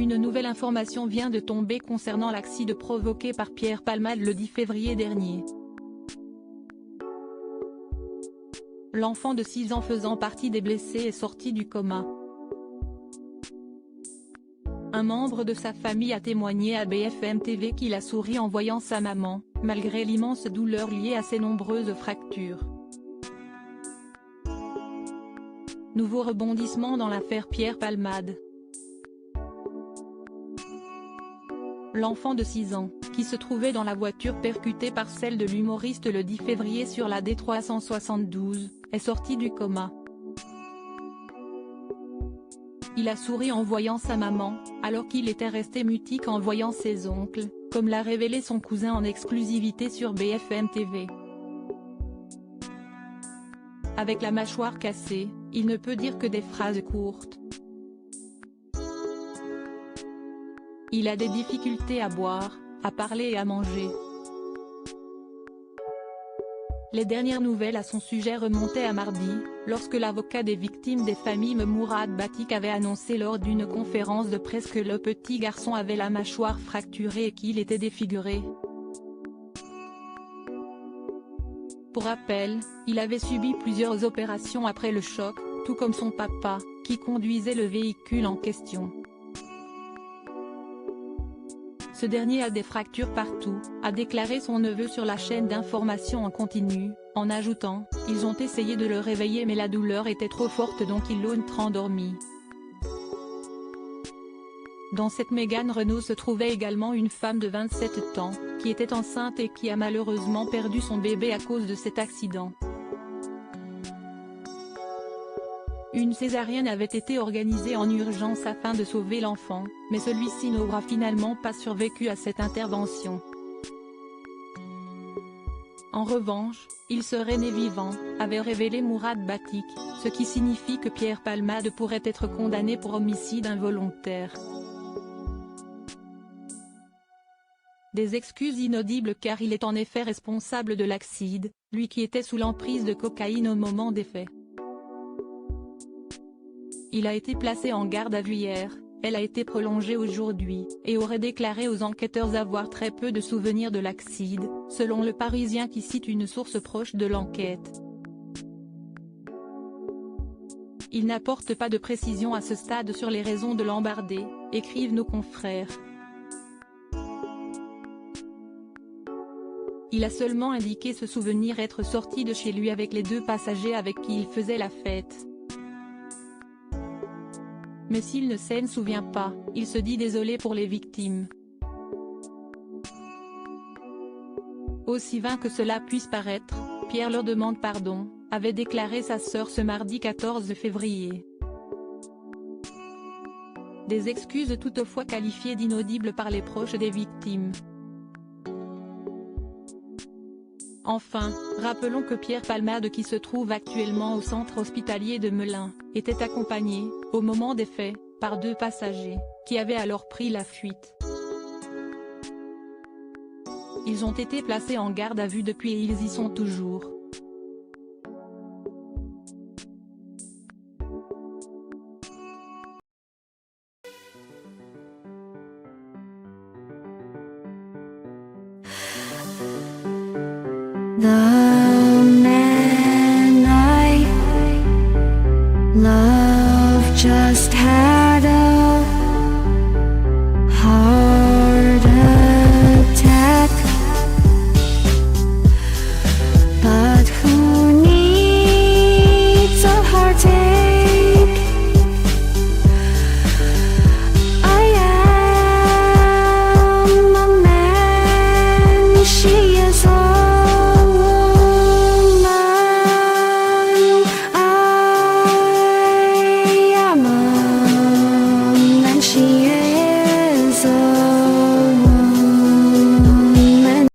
Une nouvelle information vient de tomber concernant l'accident provoqué par Pierre Palmade le 10 février dernier. L'enfant de 6 ans faisant partie des blessés est sorti du coma. Un membre de sa famille a témoigné à BFM TV qu'il a souri en voyant sa maman, malgré l'immense douleur liée à ses nombreuses fractures. Nouveau rebondissement dans l'affaire Pierre Palmade. L'enfant de 6 ans, qui se trouvait dans la voiture percutée par celle de l'humoriste le 10 février sur la D372, est sorti du coma. Il a souri en voyant sa maman, alors qu'il était resté mutique en voyant ses oncles, comme l'a révélé son cousin en exclusivité sur BFM TV. Avec la mâchoire cassée, il ne peut dire que des phrases courtes. Il a des difficultés à boire, à parler et à manger. Les dernières nouvelles à son sujet remontaient à mardi, lorsque l'avocat des victimes des familles Mourad Batik avait annoncé lors d'une conférence de presse que le petit garçon avait la mâchoire fracturée et qu'il était défiguré. Pour rappel, il avait subi plusieurs opérations après le choc, tout comme son papa, qui conduisait le véhicule en question. Ce dernier a des fractures partout, a déclaré son neveu sur la chaîne d'information en continu, en ajoutant « Ils ont essayé de le réveiller mais la douleur était trop forte donc ils l'ont endormi ». Dans cette Mégane Renault se trouvait également une femme de 27 ans, qui était enceinte et qui a malheureusement perdu son bébé à cause de cet accident. Une césarienne avait été organisée en urgence afin de sauver l'enfant, mais celui-ci n'aura finalement pas survécu à cette intervention. En revanche, il serait né vivant, avait révélé Mourad Batik, ce qui signifie que Pierre Palmade pourrait être condamné pour homicide involontaire. Des excuses inaudibles car il est en effet responsable de l'accident, lui qui était sous l'emprise de cocaïne au moment des faits. Il a été placé en garde à vue hier, elle a été prolongée aujourd'hui, et aurait déclaré aux enquêteurs avoir très peu de souvenirs de l'accident, selon Le Parisien qui cite une source proche de l'enquête. Il n'apporte pas de précision à ce stade sur les raisons de l'embardé, écrivent nos confrères. Il a seulement indiqué se souvenir être sorti de chez lui avec les 2 passagers avec qui il faisait la fête. Mais s'il ne s'en souvient pas, il se dit désolé pour les victimes. Aussi vain que cela puisse paraître, Pierre leur demande pardon, avait déclaré sa sœur ce mardi 14 février. Des excuses toutefois qualifiées d'inaudibles par les proches des victimes. Enfin, rappelons que Pierre Palmade qui se trouve actuellement au centre hospitalier de Melun, était accompagné, au moment des faits, par 2 passagers, qui avaient alors pris la fuite. Ils ont été placés en garde à vue depuis et ils y sont toujours. The